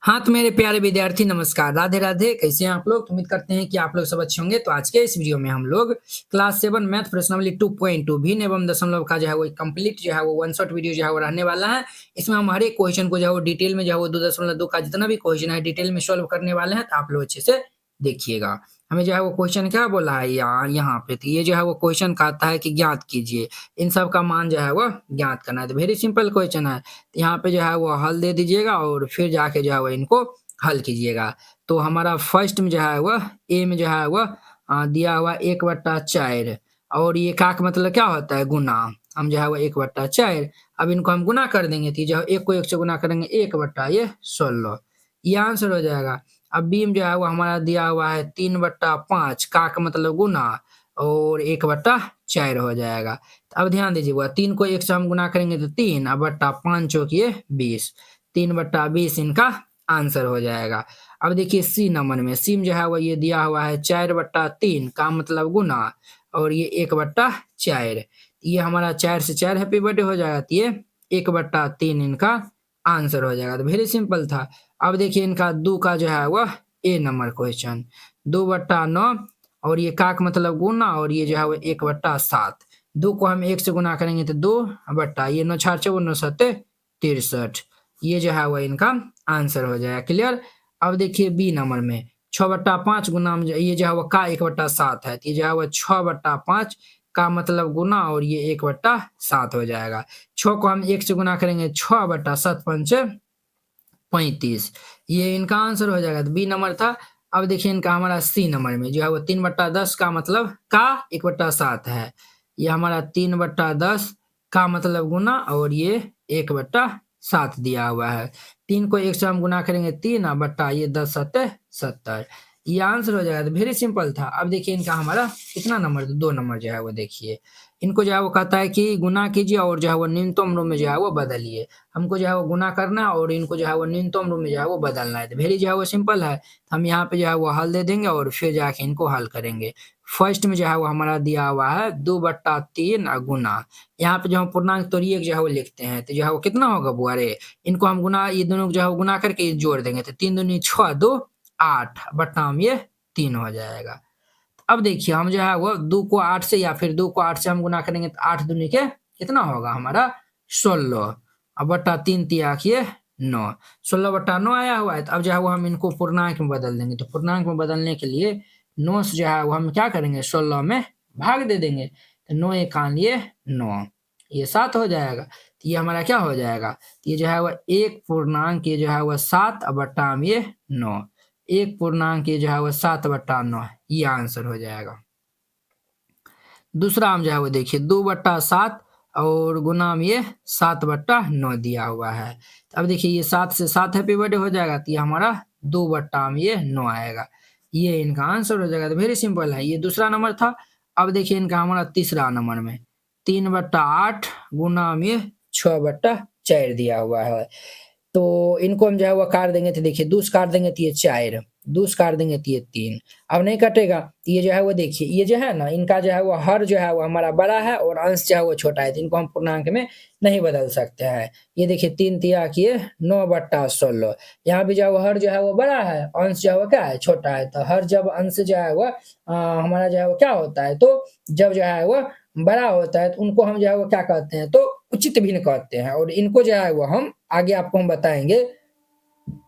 हाँ, तो मेरे प्यारे विद्यार्थी नमस्कार, राधे-राधे। कैसे हैं आप लोग? उम्मीद करते हैं कि आप लोग सब अच्छे होंगे। तो आज के इस वीडियो में हम लोग क्लास 7 मैथ प्रश्नावली 2.2 भिन्न एवं दशमलव का जो है वो कंप्लीट जो है वो वन शॉट वीडियो जो है वो रहने वाला है। इसमें हम हर एक क्वेश्चन को जो है वो डिटेल में जो है वो 2.2 का जितना भी क्वेश्चन है डिटेल में सॉल्व करने वाले हैं, तो आप लोग अच्छे से देखिएगा। हमें जो है वो क्वेश्चन क्या बोला है यहाँ पे, तो ये जो है वो क्वेश्चन कहता है कि ज्ञात कीजिए। इन सब का मान जो है वो ज्ञात करना है। तो वेरी सिंपल क्वेश्चन है। यहाँ पे जो है वो हल दे दीजिएगा और फिर जाके जो है वो इनको हल कीजिएगा। तो हमारा फर्स्ट में जो है वह ए में जो है वह दिया हुआ 1/4 और ये का मतलब क्या होता है गुना। हम जो है वो 1/4 अब इनको हम गुना कर देंगे तो जो एक को एक से गुना करेंगे 1/16 ये आंसर हो जाएगा। अब बी में जो है वो हमारा दिया हुआ है 3/5 का मतलब गुना और 1/4 हो जाएगा। अब ध्यान दीजिए वह 3 को 1 से हम गुना करेंगे तो 3 और बट्टा 5 चौकिए 20 3/20 इनका आंसर हो जाएगा। अब देखिए सी नंबर में सी में जो है वो ये दिया हुआ है 4/3 का मतलब गुना और ये 1/4 ये हमारा 4 से 4 हैप्पी बर्थडे हो जाएगा तो ये 1/3 इनका आंसर हो जाएगा। तो वेरी सिंपल था। अब देखिए इनका 2 का जो है वह ए नंबर क्वेश्चन 2/9 और ये का मतलब गुना और ये जो है वो 1/7 2 को हम 1 से गुना करेंगे तो 2 बट्टा ये 9 4 9 7 63 ये जो है वो इनका आंसर हो जाएगा। क्लियर। अब देखिए बी नंबर में 6/5 गुना ये जो है वो का 1/7 है, ये जो है वो 6/5 का मतलब गुना और ये 1/7 हो जाएगा। 6 को हम 1 से गुना करेंगे 6/7 पंचे 35 ये इनका आंसर हो जाएगा। तो बी नंबर था। अब देखिए इनका हमारा सी नंबर में जो है वो 3/10 का मतलब का 1/7 है। ये हमारा 3/10 का मतलब गुना और ये 1/7 दिया हुआ है। 3 को 1 से हम गुना करेंगे 3 बट्टा ये 10 7 70 ये आंसर हो जाएगा। तो वेरी सिंपल था। अब देखिए इनका हमारा कितना नंबर 2 नंबर जो है वो देखिए इनको जो है वो कहता है कि गुना कीजिए और जो है वो न्यूनतम रूप में जो है वो बदलिए। हमको जो है वो गुना करना है और इनको जो है वो न्यूनतम रूप में जो है वो बदलना है। तो वेरी जो है वो सिंपल है। हम यहाँ पे जो है वो हल दे देंगे और फिर जाके इनको हल करेंगे। फर्स्ट में जो है वो हमारा दिया हुआ है 2/3 गुना। यहाँ पे जो हम पूर्णांक तोड़िए जो है वो लिखते हैं तो जो है वो कितना होगा बुआरे इनको हम गुना ये दोनों जो है वो गुना करके जोड़ देंगे तो 3 दूनी 6 2 8 बट्टा में ये 3 हो जाएगा। अब देखिए हम जो है वो 2 को 8 से या फिर 2 को 8 से हम गुना करेंगे तो 8 दूनी के कितना होगा हमारा 16 अब बट्टा 3 तियाखिए 9 16/9 आया हुआ है। तो अब जो है वो हम इनको पूर्णांक में बदल देंगे। तो पूर्णांक में बदलने के लिए 9 से जो है वो हम क्या करेंगे 16 में भाग दे देंगे। तो 9 एकान ये 9 ये 7 हो जाएगा। तो ये हमारा क्या हो जाएगा तो ये जो है वो 1 पूर्णांक ये जो है वो 7 बट्टा में ये 9 1 पूर्णांक ये जो है वो 7/9 ये आंसर हो जाएगा। दूसरा हम जो है वो देखिए 2/7 और गुना में ये 7/9 दिया हुआ है। तो अब देखिए ये 7 से 7 हैप्पी बर्थडे हो जाएगा तो ये हमारा 2 बट्टा में ये 9 आएगा। ये इनका आंसर हो जाएगा। तो वेरी सिंपल है। ये दूसरा नंबर था। अब देखिए इनका हमारा तीसरा नंबर में 3/8 गुना में 6/4 दिया हुआ है। तो इनको हम जो है वो काट देंगे तो देखिए दूस काट देंगे तो ये 4 दूस काट देंगे तो ये 3 अब नहीं कटेगा। ये जो है वो देखिए ये जो है ना इनका जो है वो हर जो है वो हमारा बड़ा है और अंश जो है वो छोटा है तो इनको हम पूर्णांक में नहीं बदल सकते हैं। ये देखिए 3 तिया किए 9/16 यहाँ भी जो है वो हर जो है वो बड़ा है अंश जो है वो क्या है छोटा है। तो हर जब अंश जो है वो हमारा जो है वो क्या होता है तो जब जो है वो बड़ा होता है तो उनको हम जो है वो क्या कहते हैं तो उचित भिन्न कहते हैं। और इनको जो है वो हम आगे आपको हम बताएंगे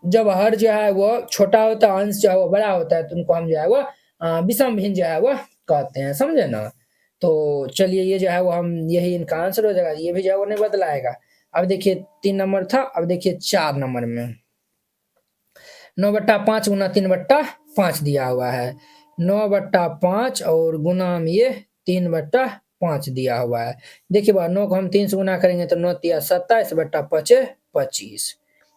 जब हर जो है वो छोटा होता है अंश जो है वो बड़ा होता है तो उनको हम जो है वो विषम भिन्न जो है वो कहते हैं। समझे ना। तो चलिए ये जो है वो हम यही इनका आंसर हो जाएगा। ये भी जो है वो नहीं बदलाएगा। अब देखिए 3 नंबर था। अब देखिए 4 नंबर में 9/5 गुना 3/5 दिया हुआ है। 9/5 और गुना में ये 3/5 दिया हुआ है। देखिए बात 9 को हम 3 से गुना करेंगे तो 9 तिया 27 बट्टा 5 25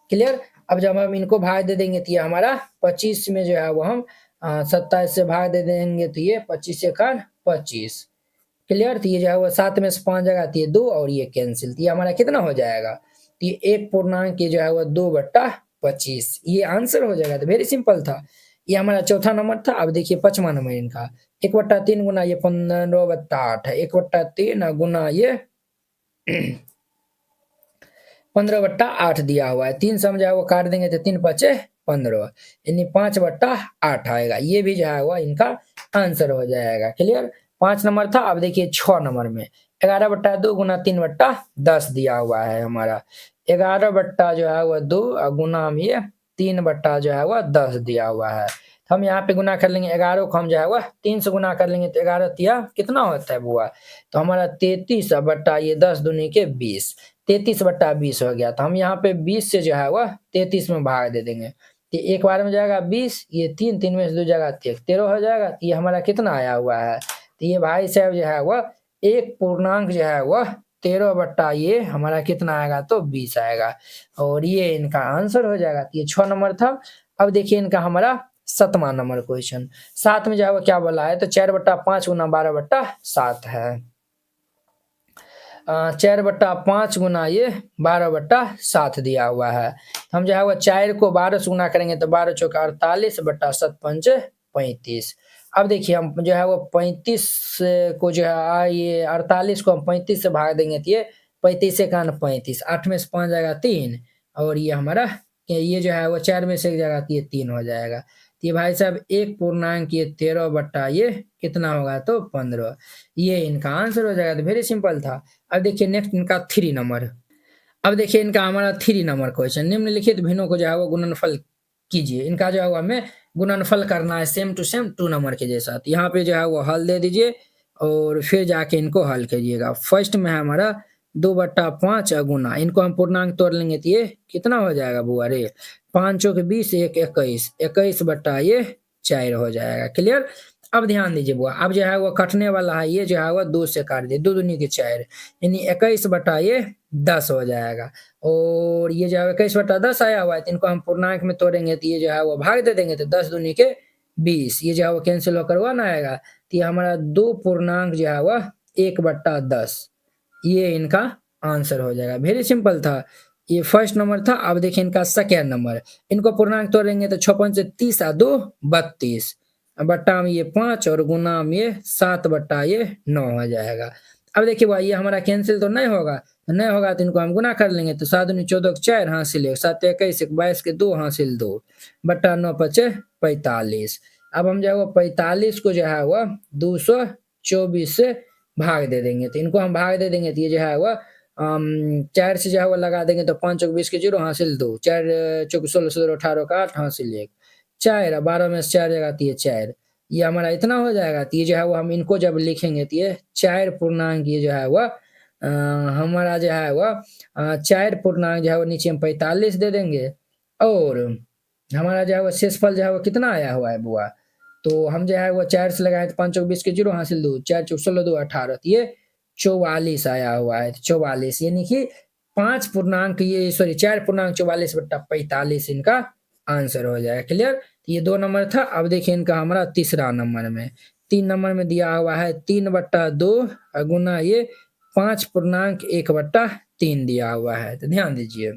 क्लियर। अब जब हम इनको भाग दे देंगे तो ये हमारा 25 में जो है वो हम 27 से भाग दे देंगे तो ये 25 से कान 25 क्लियर। तो ये जो है वो 7 में से 5 जगह तो ये 2 और ये कैंसिल तो ये हमारा कितना हो जाएगा तो ये 1 पूर्णांक ये जो है वो 2/25 ये आंसर हो जाएगा। तो वेरी सिंपल था। ये हमारा चौथा नंबर था। अब देखिए 5वां नंबर इनका 1/3 गुना ये 15/8 है। 1/3 गुना ये 15/8 दिया हुआ है, 3 से हम जो है वो काट देंगे तो 3 पचे 15, यानी 5/8 आएगा। ये भी जो है वो इनका आंसर हो जाएगा। क्लियर। 5 नंबर था। अब देखिए 6 नंबर में 11/2 गुना 3/10 दिया हुआ है हमारा। 11 बट्टा जो है वह 2 गुना हम ये 3 जो है वह 10 दिया हुआ है। हम यहाँ पे गुना कर लेंगे 11 को हम जो है वह 3 से गुना कर लेंगे तो 11 तिया कितना होता है बुआ, तो हमारा 33 बट्टा ये 10 दूनी के 20, 33/20 हो गया। तो हम यहाँ पे 20 से जो है वह 33 में भाग दे देंगे तो एक बार में जाएगा 20, ये 3 3 में से 2 जाएगा 13 हो जाएगा। तो ये हमारा कितना आया हुआ है, तो ये भाई साहब जो है वह एक पूर्णांक जो है वह 13 बट्टा ये हमारा कितना आएगा तो 20 आएगा और ये इनका आंसर हो जाएगा। तो ये 6 नंबर था। अब देखिए इनका हमारा 7वां नंबर क्वेश्चन। 7 में जो है वो क्या बोला है, तो 4/5 गुना 12/7 है। 4/5 गुना ये 12/7 दिया हुआ है। हम जो है वो 4 को 12 से गुना करेंगे तो 12 चौका 48 बट्टा 7 पंचे 35। अब देखिए हम जो है वो 35 को जो है ये 48 को हम 35 से भाग देंगे तो ये 35 से 35, 8 में से 5 जाएगा 3 और ये हमारा ये जो है वो 4 में से एक जाएगा तो ये 3 हो जाएगा। तो ये भाई साहब एक पूर्णांक ये 13 बट्टा ये कितना होगा तो 15, ये इनका आंसर हो जाएगा। तो वेरी सिंपल था। अब देखिए नेक्स्ट इनका 3 नंबर। अब देखिए इनका हमारा 3 नंबर क्वेश्चन। निम्नलिखित भिन्नों को जो है वो गुणनफल कीजिए। इनका जो है वो हमें गुणनफल करना है सेम टू सेम 2 नंबर के जैसा। तो यहाँ पे जो है वो हल दे दीजिए और फिर जाके इनको हल कीजिएगा। फर्स्ट में है हमारा 2/5 गुना, इनको हम पूर्णांक तोड़ लेंगे तो ये कितना हो जाएगा बुआ रे, 5 चौक 20, 1 21, 21 बट्टा ये 4 हो जाएगा। क्लियर। अब ध्यान दीजिए बुआ, अब जो है वो कटने वाला है, ये जो है वो 2 से काट दिए, 2 दूनी के 4, यानी 21 बट्टा ये 10 हो जाएगा। और ये जो है 21/10 आया हुआ है, तो इनको हम पूर्णांक में तोड़ेंगे तो ये जो है वो भाग दे देंगे तो 10 दूनी के 20, ये जो है वो कैंसिल होकर 1 आएगा। तो ये हमारा 2 पूर्णांक जो है वह 1/10, ये इनका आंसर हो जाएगा। वेरी सिंपल था। ये फर्स्ट नंबर था। अब देखिए इनका सेकेंड नंबर। इनको पूर्णांक तोड़ेंगे तो 6 पंचे 30 आ 2 32, बट्टा में ये 5 और गुना में ये 7 बट्टा ये 9 हो जाएगा। अब देखिए भाई ये हमारा कैंसिल तो नहीं होगा, तो नहीं होगा तो इनको हम गुना कर लेंगे तो 7 दूनी 14 के 4 हासिल 1, 7 21 22 के 2 हासिल 2, बट्टा 9 पचे 45। अब हम जो है वो 45 को जो है वह 224 से भाग दे देंगे, तो इनको हम भाग दे देंगे तो ये जो है वह 4 से जो है वो लगा देंगे तो 5 चौक 20 के 0 हासिल 2, 4 चौक 16 17 18 का 8 हासिल 1, 4 12 में से 4 जाएगा तो ये 4, ये हमारा इतना हो जाएगा। तो ये जो है वो हम इनको जब लिखेंगे तो ये 4 पूर्णांक ये जो है वह हमारा जो है वह 4 पूर्णांक जो है वो नीचे हम 45 दे देंगे और हमारा जो है वो शेषफल जो है वो कितना आया हुआ है बुआ, तो हम जो है वो 4 से लगाए तो 5 चौक 20 के 0 हासिल 2, 4 चौक 16 2 18, तो ये 44 आया हुआ है। 44 यानी कि 5 पूर्णांक ये सॉरी 4 पूर्णांक 44 बट्टा 45 इनका आंसर हो जाएगा। क्लियर। तो ये 2 नंबर था। अब देखिए इनका हमारा तीसरा नंबर में, 3 नंबर में दिया हुआ है 3/2 गुना ये 5 पूर्णांक 1/3 दिया हुआ है। तो ध्यान दीजिए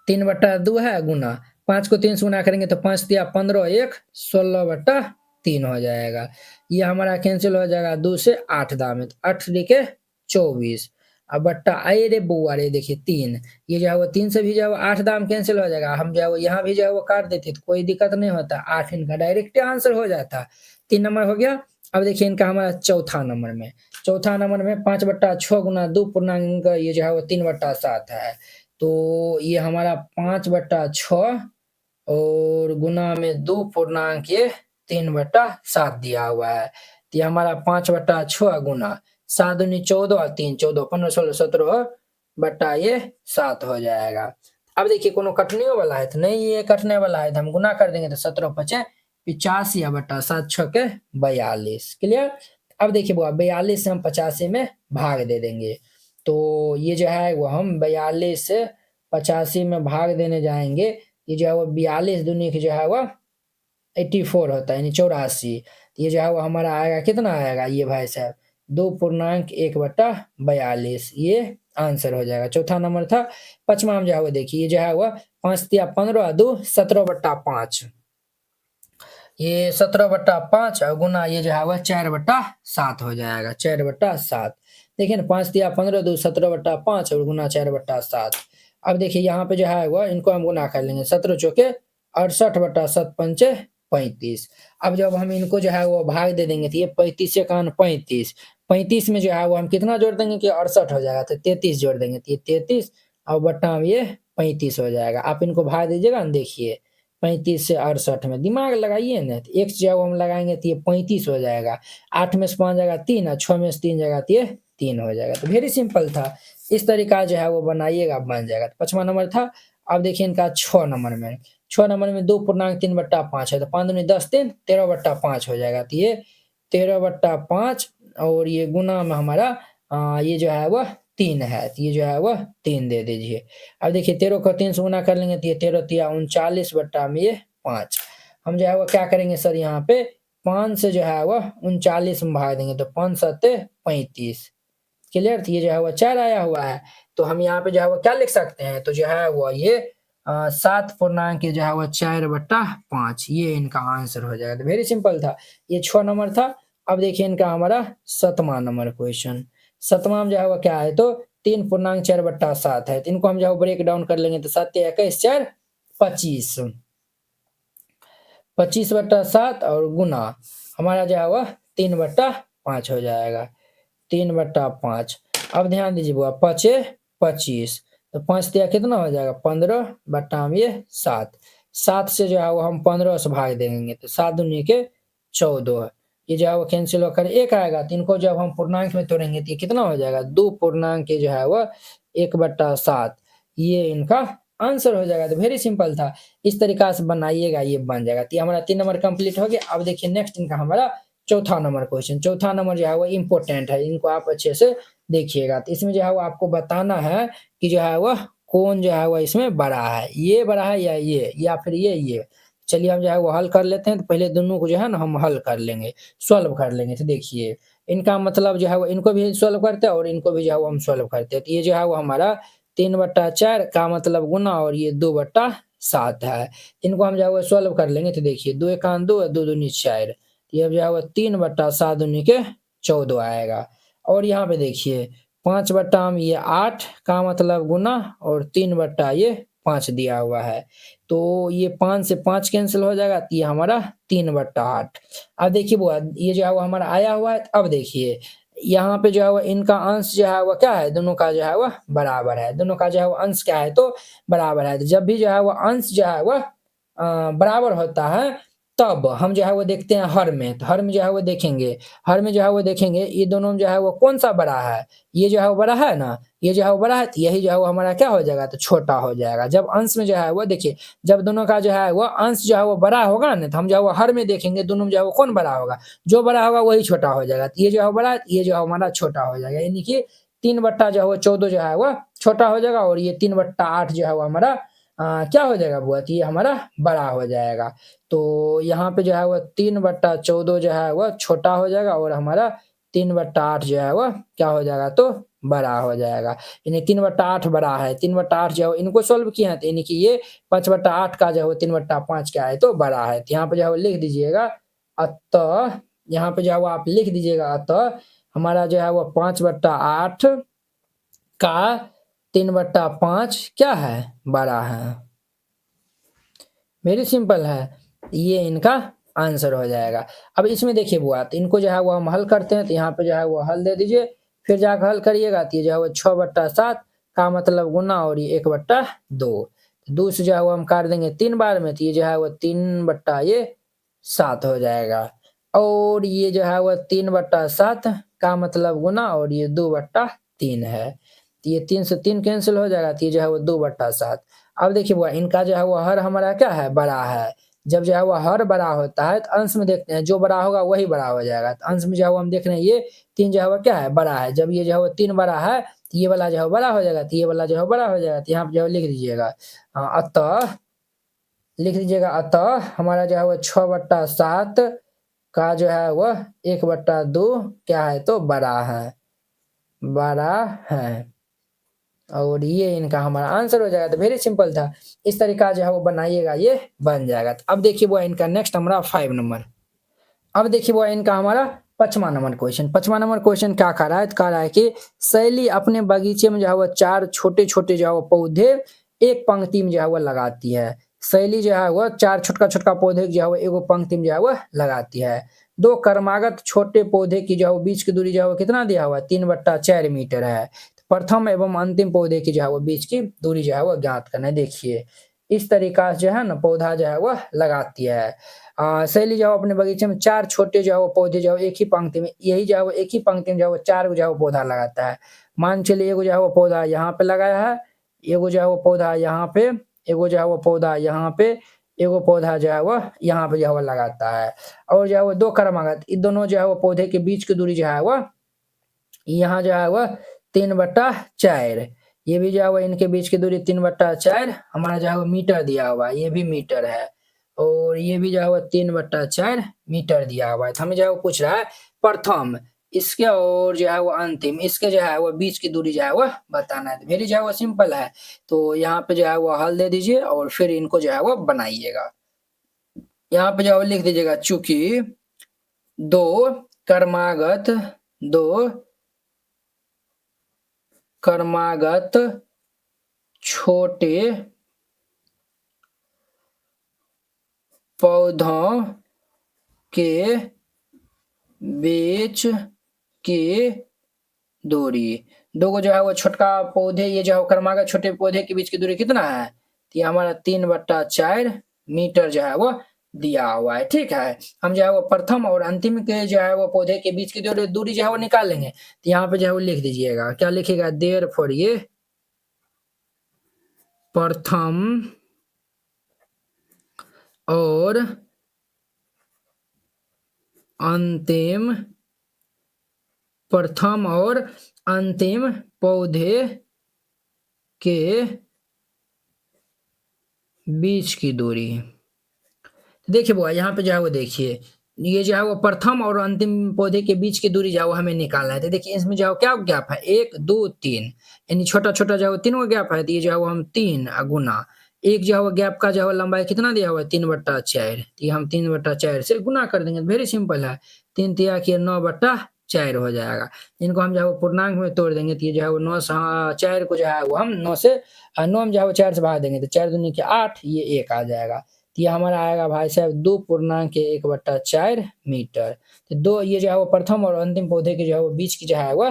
3/2 है गुना 5 को 3 से गुना करेंगे तो 5 दिया 15 1 16/3 हो जाएगा। ये हमारा कैंसिल हो जाएगा 2 से 8 दाम में, 8 के 24, अब बट्टा आए रे बुआ रे देखिए 3, ये जो है वो 3 से भी जो है वो 8 दाम कैंसिल हो जाएगा। हम जो है वो यहाँ भी जो है वो काट देते तो कोई दिक्कत नहीं होता, 8 इनका डायरेक्ट आंसर हो जाता। 3 नंबर हो गया। अब देखिए इनका हमारा चौथा नंबर में, चौथा नंबर में 5/6 गुना 2 पूर्णांक ये जो है वो 3/7 है, तो ये हमारा 5/6 और गुना में 2 पूर्णांक ये 3/7 दिया हुआ है। तो ये हमारा 5/6 गुना 7 दूनी 14 और 3 14, 15 16 17 बट्टा ये 7 हो जाएगा। अब देखिए कोनो कटने वाला है तो नहीं, ये कटने वाला है तो हम गुना कर देंगे तो 17 पचे 85 बट्टा 7 6 के 42। क्लियर। अब देखिए बुआ 42 से हम 85 में भाग दे देंगे, तो ये जो है वो हम 42 से 85 में भाग देने जाएंगे, ये जो है वो 42 दूनी की जो है वो 84 होता है यानी 84। ये जो है वो हमारा आएगा कितना आएगा ये भाई साहब 2 पूर्णांक 1/42, ये आंसर हो जाएगा। चौथा नंबर था। पांचवा में जो है वो देखिए ये जो है वो 5 तिया 15 2 17/5, ये 17/5 गुना ये जो है वह 4/7 हो जाएगा, 4/7। देखिए ना 5 दिया 15 2 17/5 और गुना 4/7। अब देखिए यहाँ पे जो है वो इनको हम गुना कर लेंगे 17 चौके 68/7 पंचे 35। अब जब हम इनको जो है वो भाग दे देंगे तो ये 35 से कान 35, 35 में जो है वो हम कितना जोड़ देंगे कि 68 हो जाएगा, तो 33 जोड़ देंगे तो ये 33 और बट्टा में ये 35 हो जाएगा। आप इनको भाग दीजिएगा ना, देखिए 35 से 68 में दिमाग लगाइए ना, तो एक जब हम लगाएंगे तो ये 35 हो जाएगा, 8 में से 5 जाएगा 3 और 6 में से 3 जाएगा तो ये 3 हो जाएगा। तो वेरी सिंपल था, इस तरीका जो है वो बनाइएगा, बन जाएगा। तो 5वां नंबर था। अब देखिए इनका 6 नंबर में, 6 नंबर में 2.3/5 है, तो 5 दूनी 10 3 13/5 हो जाएगा। तो ये 13/5 और ये गुना में हमारा ये जो है वह 3 है, तो ये जो है वह 3 दे दीजिए। अब देखिए 13 को 3 से गुना कर लेंगे तो ये 13 तिया 39 बट्टा में ये 5। हम जो है वो क्या करेंगे सर, यहाँ पे 5 से जो है वह 39 में भाग देंगे, तो 5 सत्ते 35। क्लियर? तो ये जो है वो 4 आया हुआ है, तो हम यहाँ पे जो है वो क्या लिख सकते हैं, तो जो है वो ये 7 पूर्णांक जो है वो 4/5 ये इनका आंसर हो जाएगा। तो वेरी सिंपल था, ये 6 नंबर था। अब देखिए इनका हमारा 7वां नंबर क्वेश्चन। 7वां में जो है वो क्या है, तो 3.4/7 है, तो इनको हम जो है ब्रेक डाउन कर लेंगे, तो 7 21 4 25, 25/7 और गुना हमारा जो है वह 3/5 हो जाएगा, 3/5। अब ध्यान दीजिए बुआ, 5 25, तो 5 दिया कितना हो जाएगा 15 बट्टा में ये 7, 7 से जो है वो हम 15 से भाग देंगे, तो 7 दूनी के 14, ये जो है वो कैंसिल होकर 1 आएगा। तो इनको जब हम पूर्णांक में तोड़ेंगे तो ये कितना हो जाएगा 2 पूर्णांक जो है वह 1/7, ये इनका आंसर हो जाएगा। तो वेरी सिंपल था, इस तरीका से बनाइएगा, ये बन जाएगा। तो ये हमारा 3 नंबर कंप्लीट हो गया। अब देखिए नेक्स्ट इनका हमारा चौथा नंबर क्वेश्चन। चौथा नंबर जो है वो इम्पोर्टेंट है, इनको आप अच्छे से देखिएगा। तो इसमें जो है वो आपको बताना है कि जो है वह कौन जो है वो इसमें बड़ा है, ये बड़ा है या ये, या फिर ये। चलिए हम जो है वो हल कर लेते हैं। तो पहले दोनों को जो है ना हम हल कर लेंगे, सॉल्व कर लेंगे। तो देखिए इनका मतलब जो है वो इनको भी सॉल्व करते हैं और इनको भी जो है वो हम सॉल्व करते हैं। तो ये जो है वो हमारा 3/4 का मतलब गुना और ये 2/7 है। इनको हम जो है वो सॉल्व कर लेंगे। तो देखिए 2 एकान 2 2 दूनी 4, ये अब जो है वो 3/7 दूनी के 14 आएगा। और यहाँ पे देखिए 5 बट्टा में ये 8 का मतलब गुना और 3 बट्टा ये 5 दिया हुआ है, तो ये 5 से 5 कैंसिल हो जाएगा, तो ये हमारा 3/8। अब देखिए बुआ ये जो है वो हमारा आया हुआ है। अब देखिए यहाँ पे जो है वो इनका अंश जो है वो क्या है, दोनों का जो है वो बराबर है, दोनों का जो है वो अंश क्या है, तो बराबर है। तो जब भी जो है वो अंश जो है वो बराबर होता है, तब हम जो है वो देखते हैं हर में। तो हर में जो है वो देखेंगे, हर में जो है वो देखेंगे ये दोनों में जो है वो कौन-सा बड़ा है, ये जो है वो बड़ा है ना, ये जो है वो बड़ा है, तो यही जो है वो हमारा क्या हो जाएगा, तो छोटा हो जाएगा। जब अंश में जो है वो देखिए, जब दोनों का जो है वो अंश जो है वो बड़ा होगा ना, तो हम जो है वो हर में देखेंगे दोनों में जो है वो कौन बड़ा होगा, जो बड़ा होगा वही छोटा हो जाएगा। तो ये जो है बड़ा है, ये जो है हमारा छोटा हो जाएगा। यानी कि 3/14 जो है वो छोटा हो जाएगा और ये 3/8 जो है वो हमारा क्या हो जाएगा बुआ, तो ये हमारा बड़ा हो जाएगा। तो यहाँ पे जो है वो 3/14 जो है वो छोटा हो जाएगा और हमारा 3/8 जो है वो क्या हो जाएगा, तो बड़ा हो जाएगा। यानी 3/8 बड़ा है, 3/8 जो है इनको सॉल्व किया है, तो यानी कि ये 5/8 का जो है 3/5 क्या है, तो बड़ा है। तो यहाँ पे जो है वो लिख दीजिएगा, अतः यहाँ पे जो है वो आप लिख दीजिएगा, अतः हमारा जो है वो 5/8 का 3/5 क्या है, बड़ा है। वेरी सिंपल है, ये इनका आंसर हो जाएगा। अब इसमें देखिए बुआ, तो इनको जो है वो हम हल करते हैं। तो यहाँ पे जो है वो हल दे दीजिए, फिर जाकर हल करिएगा, तो ये जो है वो 6/7 का मतलब गुना और ये 1/2, 2 से जो है वो हम काट देंगे 3 बार में, तो ये जो है वो 3/7 हो जाएगा। और ये जो है वो 3/7 का मतलब गुना और ये 2/3 है, तो ये 3 से 3 कैंसिल हो जाएगा, तो ये जो है वो 2/7। अब देखिए बुआ इनका जो है वो हर हमारा क्या है, बड़ा है। जब जो है वो हर बड़ा होता है तो अंश में देखते हैं जो बड़ा होगा वही बड़ा हो जाएगा। तो अंश में जो है वो हम देख रहे हैं ये 3 जो है वो क्या है, बड़ा है। जब ये जो है वो 3 बड़ा है तो ये वाला जो है बड़ा हो जाएगा, तो ये वाला जो है बड़ा हो जाएगा। तो यहाँ पे जो है लिख दीजिएगा, अतः लिख दीजिएगा, अतः हमारा जो है वो 6/7 का जो है वह 1/2 क्या है, तो बड़ा है, बड़ा है। और ये इनका हमारा आंसर हो जाएगा। तो वेरी सिंपल था, इस तरीका जो है वो बनाइएगा, ये बन जाएगा। तो अब देखिए वो इनका नेक्स्ट हमारा 5 नंबर। अब देखिए वो इनका हमारा पांचवा नंबर क्वेश्चन क्या कह रहा है, तो कह रहा है कि शैली अपने बगीचे में जो है वो 4 छोटे-छोटे जो है वो पौधे एक पंक्ति में जो है वो लगाती है। शैली जो है वो 4 छोटका-छोटका पौधे जो है वो एगो पंक्ति में जो है वो लगाती है। 2 क्रमागत छोटे पौधे की जो है वो बीच की दूरी जो है वो कितना दिया हुआ है, 3/4 मीटर है। प्रथम एवं अंतिम पौधे की जो है वो बीच की दूरी जो है वो ज्ञात करना है। देखिए, इस तरीका से जो है ना पौधा जो है वो लगाती है। शैली जो है अपने बगीचे में 4 छोटे जो है वो पौधे जो है एक ही पंक्ति में, यही जो है वो एक ही पंक्ति में जो है वो 4 जो है वो पौधा लगाता है। मान चलिए एगो जो है वो पौधा यहाँ पे लगाया है, एगो जो है वो पौधा यहाँ पे, एगो जो है वो पौधा यहाँ पे, एगो पौधा जो है वो यहाँ पे जो है वो लगाता है। और जो है वो 2 क्रमागत, इन दोनों जो है वो पौधे के बीच की दूरी जो है वो यहाँ जो है वो 3/4, ये भी जो है वो इनके बीच की दूरी 3/4 हमारा जो है वो मीटर दिया हुआ है, ये भी मीटर है। और ये भी जो है वो 3/4 मीटर दिया हुआ है। तो हमें जो है वो पूछ रहा है प्रथम इसके और जो है वो अंतिम इसके जो है वो बीच की दूरी जो है वो बताना है। वेरी जो है वो सिंपल है। तो यहाँ पे जो है वो हल दे दीजिए और फिर इनको जो है वो बनाइएगा। यहाँ पे जो है वो लिख दीजिएगा, चूंकि 2 क्रमागत 2 क्रमागत छोटे पौधों के बीच की दूरी, 2 को जो है वो छोटका पौधे, ये जो है क्रमागत छोटे पौधे के बीच की दूरी कितना है, तो ये हमारा 3/4 मीटर जो है वो दिया हुआ है। ठीक है, हम जो है वो प्रथम और अंतिम के जो है वो पौधे के बीच की दूरी जो है वो निकालेंगे। तो यहाँ पे जो है वो लिख दीजिएगा, क्या लिखिएगा, देयरफॉर ये प्रथम और अंतिम, प्रथम और अंतिम पौधे के बीच की दूरी। देखिए बुआ, यहाँ पे जो है वो देखिए, ये जो है वो प्रथम और अंतिम पौधे के बीच की दूरी जो है वो हमें निकालना है। तो देखिए इसमें जो है क्या गैप है, 1 2 3, यानी छोटा-छोटा जो है वो तीनों गैप है। तो ये जो है वो हम 3 गुना, एक जो है वो गैप का जो है वो लंबाई कितना दिया हुआ है, 3/4। तो ये हम 3/4 से गुना कर देंगे, वेरी सिंपल है। 3 तिया के 9/4 हो जाएगा। इनको हम जो है वो पूर्णांक में तोड़ देंगे, तो ये जो है वो 9 से 4 को जो है वो हम 9 से 9 में जो है वो 4 से भाग देंगे, तो 4 दूनी के 8, ये 1 आ जाएगा। तो ये हमारा आएगा भाई साहब 2.1/4 मीटर। तो 2, ये जो है वो प्रथम और अंतिम पौधे के जो है वो बीच की जो है वो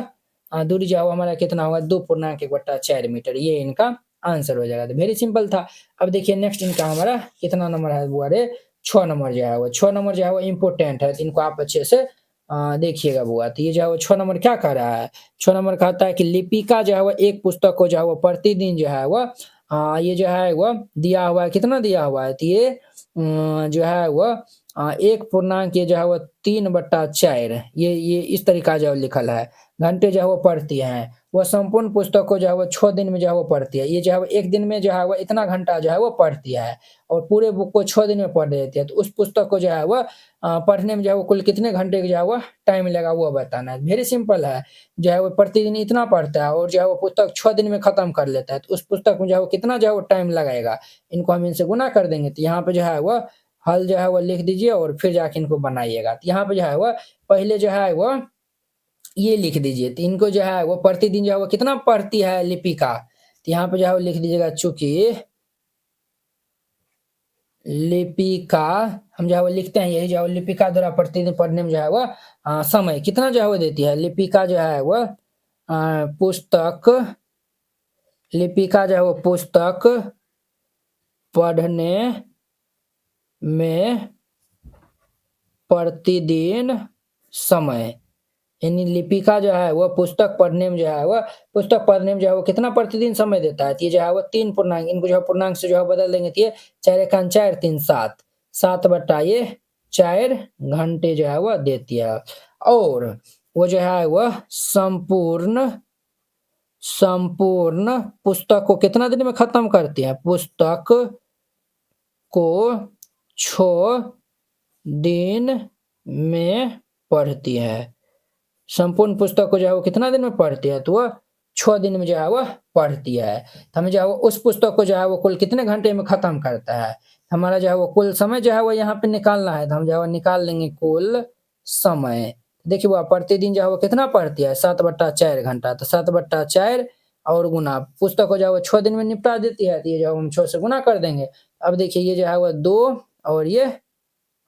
दूरी जो है वो हमारा कितना होगा, 2.1/4 मीटर। ये इनका आंसर हो जाएगा। तो वेरी सिंपल था। अब देखिए नेक्स्ट इनका हमारा कितना नंबर है बुआ रे, 6 नंबर जो है वो, 6 नंबर जो है वो इम्पोर्टेंट है। तो इनको आप अच्छे से देखिएगा बुआ। तो ये जो है वो 6 नंबर क्या कह रहा है, 6 नंबर कहता है कि लिपिका जो है वो एक पुस्तक को जो है वो प्रतिदिन जो है वो ये जो है वो दिया हुआ है, कितना दिया हुआ है, तो ये जो है वो 1 ये जो है वो 3/4, ये इस तरीका जो लिखल है, घंटे जो है वो पढ़ती हैं। वो संपूर्ण पुस्तक को जो है वो 6 दिन में जो है वो पढ़ती है। ये जो है वो 1 दिन में जो है वो इतना घंटा जो है वो पढ़ती है, और पूरे बुक को 6 दिन में पढ़ देती है। तो उस पुस्तक को जो है वो पढ़ने में जो है वो कुल कितने घंटे का जो है वो टाइम लगा, वो बताना है। वेरी सिंपल है, जो है वो प्रतिदिन इतना पढ़ता है और जो है वो पुस्तक 6 दिन में खत्म कर लेता है, तो उस पुस्तक में जो है वो कितना जो है वो टाइम लगेगा, इनको हम इनसे गुना कर देंगे। तो यहाँ पे जो है वो हल जो है वो लिख दीजिए और फिर जाके इनको बनाइएगा। तो यहाँ पे जो है वो पहले जो है वो ये लिख दीजिए, तो इनको जो है वो प्रतिदिन जो है वो कितना पढ़ती है लिपिका, तो यहाँ पे जो है वो लिख दीजिएगा, चूंकि लिपिका, हम जो है वो लिखते हैं यही जो है वो लिपिका द्वारा प्रतिदिन पढ़ने में जो है वो समय कितना जो है वो देती है। लिपिका जो है वो पुस्तक, लिपिका जो है वो पुस्तक पढ़ने में प्रतिदिन समय, यानी लिपिका जो है वो पुस्तक पढ़ने में जो है वो कितना प्रतिदिन समय देता है। तो ये जो है वो 3 पूर्णांक, इनको जो है पूर्णांक से जो है बदल देंगे, तो ये 4 एकान 4 3 7, 7/4 घंटे जो है वो देती है। और वो जो है वो संपूर्ण पुस्तक को कितना दिन में खत्म करती है, पुस्तक को 6 दिन में पढ़ती है। संपूर्ण पुस्तक को जो है वो कितना दिन में पढ़ती है, तो वो 6 दिन में जो है वो पढ़ती है। तो हमें जो है वो उस पुस्तक को जो है वो कुल कितने घंटे में खत्म करता है, हमारा जो है वो कुल समय जो है वो यहाँ पे निकालना है। तो हम जो है वो निकाल लेंगे कुल समय। देखिए वह प्रतिदिन जो है वो कितना पढ़ती है 7/4 घंटा, तो 7/4 और गुना पुस्तक को जो है वो 6 दिन में निपटा देती है, तो ये जो हम 6 से गुना कर देंगे। अब देखिए ये जो है वो 2 और ये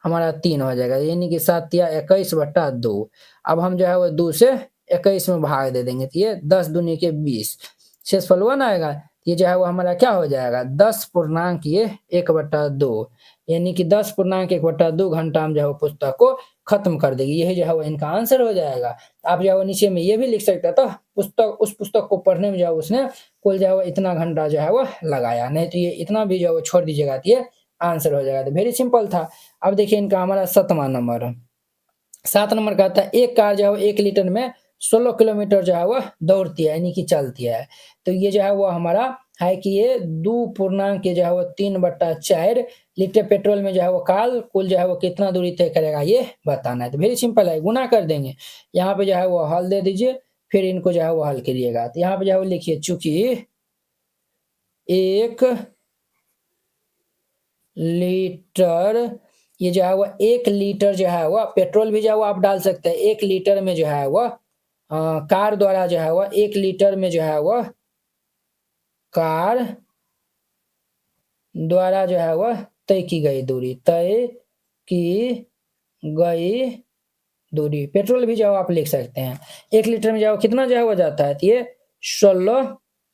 हमारा 3 हो जाएगा, यानी कि 7 या 21/2। अब हम जो है वो 2 से 21 में भाग दे देंगे, तो ये 10 दूनी के 20 शेषफल 1 आएगा। ये जो है वो हमारा क्या हो जाएगा 10.1/2, यानी कि 10.1/2 घंटा हम जो है वो पुस्तक को खत्म कर देगी। यही जो है वो इनका आंसर हो जाएगा। आप जो है वो नीचे में ये भी लिख सकते था उस पुस्तक को पढ़ने में जो है उसने कुल जो है वो इतना घंटा जो है वो लगाया, नहीं तो ये इतना भी जो है वो छोड़ दीजिएगा तो ये आंसर हो जाएगा। तो वेरी सिंपल था। अब देखिए इनका हमारा 7वां नंबर, 7 नंबर का आता है एक कार जो है वो 1 लीटर में 16 किलोमीटर जो है वो दौड़ती है, यानी कि चलती है। तो ये जो है वो हमारा है कि ये 2 जो है वो 3/4 लीटर पेट्रोल में जो है वो कार कुल जो है वो कितना दूरी तय करेगा ये बताना है। तो वेरी सिंपल है, गुना कर देंगे। यहाँ पे जो है वो हल दे दीजिए, फिर इनको जो है वो हल करिएगा। तो यहाँ पे जो है वो लिखिए चूंकि 1 लीटर ये जो है वो 1 लीटर जो है वो पेट्रोल भी जो है वो आप डाल सकते हैं। 1 लीटर में जो है वो कार द्वारा जो है वो 1 लीटर में जो है वो कार द्वारा जो है वह तय की गई दूरी पेट्रोल भी जो है आप लिख सकते हैं। 1 लीटर में जो है कितना जो है वो जाता है, तो ये 16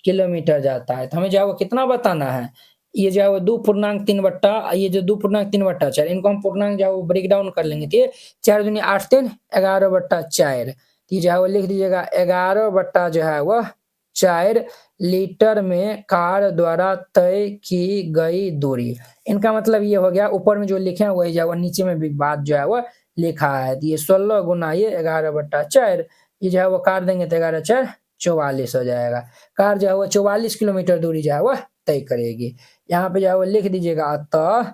किलोमीटर जाता है। तो हमें जो है वो कितना बताना है, ये जो है वो 2.3/4 इनको हम पूर्णांक जो है वो ब्रेक डाउन कर लेंगे। तो ये 4 दूनी 8 3 11/4, तो जो है वो लिख दीजिएगा 11/4 लीटर में कार द्वारा तय की गई दूरी। इनका मतलब ये हो गया, ऊपर में जो लिखे हैं वही जो है वो नीचे में भी बात जो है वो लिखा है। तो ये 16 गुना ये 11/4, ये जो है वो कार देंगे तो 11×4 44 हो जाएगा। कार जो है वो 44 किलोमीटर दूरी जो है वो तय करेगी। यहाँ पे जो है वो लिख दीजिएगा अतः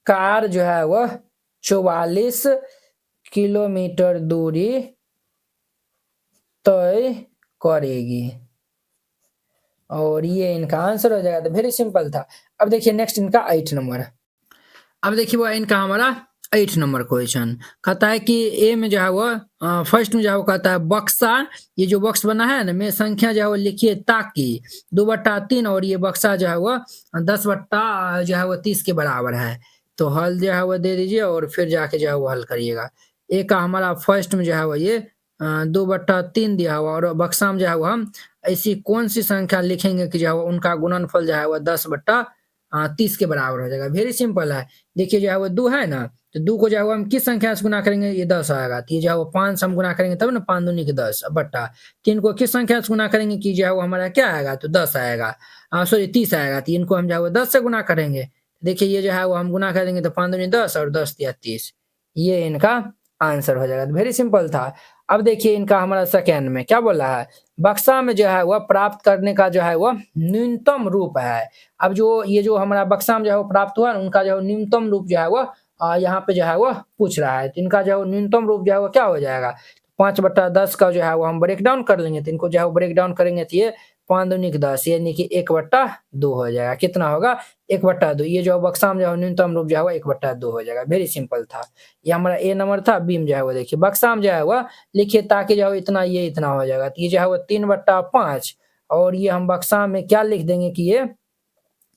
कार जो है वो 44 किलोमीटर दूरी तय करेगी, और ये इनका आंसर हो जाएगा। तो वेरी सिंपल था। अब देखिए नेक्स्ट इनका 8 नंबर। अब देखिए वो इनका हमारा 8 नंबर क्वेश्चन कहता है कि ए में जो है वो फर्स्ट में जो है वो कहता है बक्सा, ये जो बॉक्स बना है ना में संख्या जो है वो लिखिए ताकि 2/3 और ये बक्सा जो है वो 10/30 के बराबर है। तो हल जो है वो दे दीजिए और फिर जाके जो है वो हल करिएगा। ए का हमारा फर्स्ट में जो है वो ये 2/3 दिया हुआ, और बक्सा में जो है वो हम ऐसी कौन सी संख्या लिखेंगे कि जो है उनका गुणनफल जो है वो 10/30 के बराबर हो जाएगा। वेरी सिंपल है। देखिए जो है वो 2 है ना, तो 2 को जो है वो हम किस संख्या से गुना करेंगे, ये 10 आएगा। तो ये जो है वो 5 से हम गुना करेंगे तब ना 5 दूनी के 10 बट्टा 3 को किस संख्या से गुना करेंगे कि जो है वो हमारा क्या आएगा, तो 10 आएगा, सॉरी 30 आएगा। तो इनको हम जो है वो 10 से गुना करेंगे। देखिए ये जो है वो हम गुना करेंगे तो 5 दूनी 10 और 10 या 30, ये इनका आंसर हो जाएगा। वेरी सिंपल था। अब देखिए इनका हमारा सेकेंड में क्या बोला है, बक्सा में जो है वह प्राप्त करने का जो है वह न्यूनतम रूप है। अब जो ये जो हमारा बक्सा में जो है वो प्राप्त हुआ उनका जो न्यूनतम रूप जो है वह यहाँ पे जो है वह पूछ रहा है। तो इनका जो है न्यूनतम रूप जो है वो क्या हो जाएगा, 5/10 का जो है वो हम ब्रेक डाउन कर लेंगे। तो इनको जो है ब्रेक डाउन करेंगे तो ये 5 दूनी के 10 यानी कि 1/2 हो जाएगा। कितना होगा 1/2। ये जो बक्सा में जो है न्यूनतम रूप जो है वो 1/2 हो जाएगा। वेरी सिंपल था। ये हमारा ए नंबर था। बी में जो है वो देखिए बक्सा में जो है वह लिखिए ताकि जो है इतना ये इतना हो जाएगा। तो ये जो है वो 3/5 और ये हम बक्सा में क्या लिख देंगे कि ये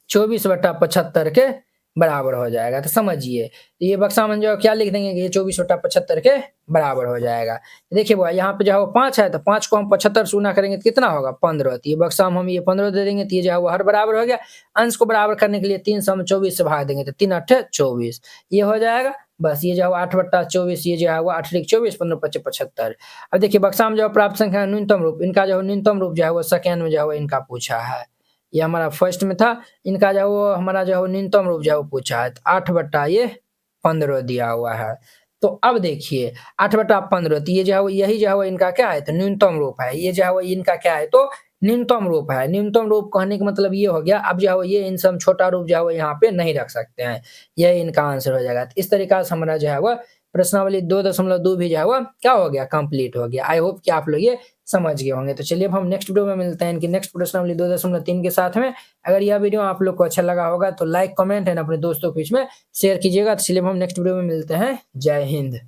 24/75 के बराबर हो जाएगा। तो समझिए ये बक्सा में जो क्या लिख देंगे कि ये 24/75 के बराबर हो जाएगा। देखिए वो यहाँ पे जो है वो 5 है, तो 5 को हम 75 से गुना करेंगे तो कितना होगा 15। तो ये बक्सा में हम ये 15 दे देंगे तो ये जो है वो हर बराबर हो गया। अंश को बराबर करने के लिए 3 से हम 24 से भाग देंगे तो 3 8 24 ये हो जाएगा। बस ये जो है 8/24, ये जो है वो 8 24 15 25 75। अब देखिए बक्सा में जो प्राप्त संख्या न्यूनतम रूप, इनका जो न्यूनतम रूप जो है वो सेकेंड में जो है वो इनका पूछा है। ये हमारा फर्स्ट में था। इनका जो वो हमारा जो है न्यूनतम रूप जो है वो पूछा है। तो 8/15 दिया हुआ है। तो अब देखिए 8/15, तो ये जो है वो यही जो है वो इनका क्या है, तो न्यूनतम रूप है। ये जो है वो इनका क्या है, तो न्यूनतम रूप है। न्यूनतम रूप कहने का मतलब ये हो गया, अब जो है वो ये इनसे हम छोटा रूप जो है वो यहाँ पे नहीं रख सकते हैं। यही इनका आंसर हो जाएगा। तो इस तरीका से हमारा जो है वो प्रश्नावली 2.2 भी जो है वो क्या हो गया, कंप्लीट हो गया। आई होप कि आप लोग ये समझ गए होंगे। तो चलिए अब हम नेक्स्ट वीडियो में मिलते हैं इनकी नेक्स्ट प्रश्नावली 2.3 के साथ में। अगर यह वीडियो आप लोग को अच्छा लगा होगा तो लाइक कमेंट एंड अपने दोस्तों के बीच में शेयर कीजिएगा। तो चलिए हम नेक्स्ट वीडियो में मिलते हैं। जय हिंद।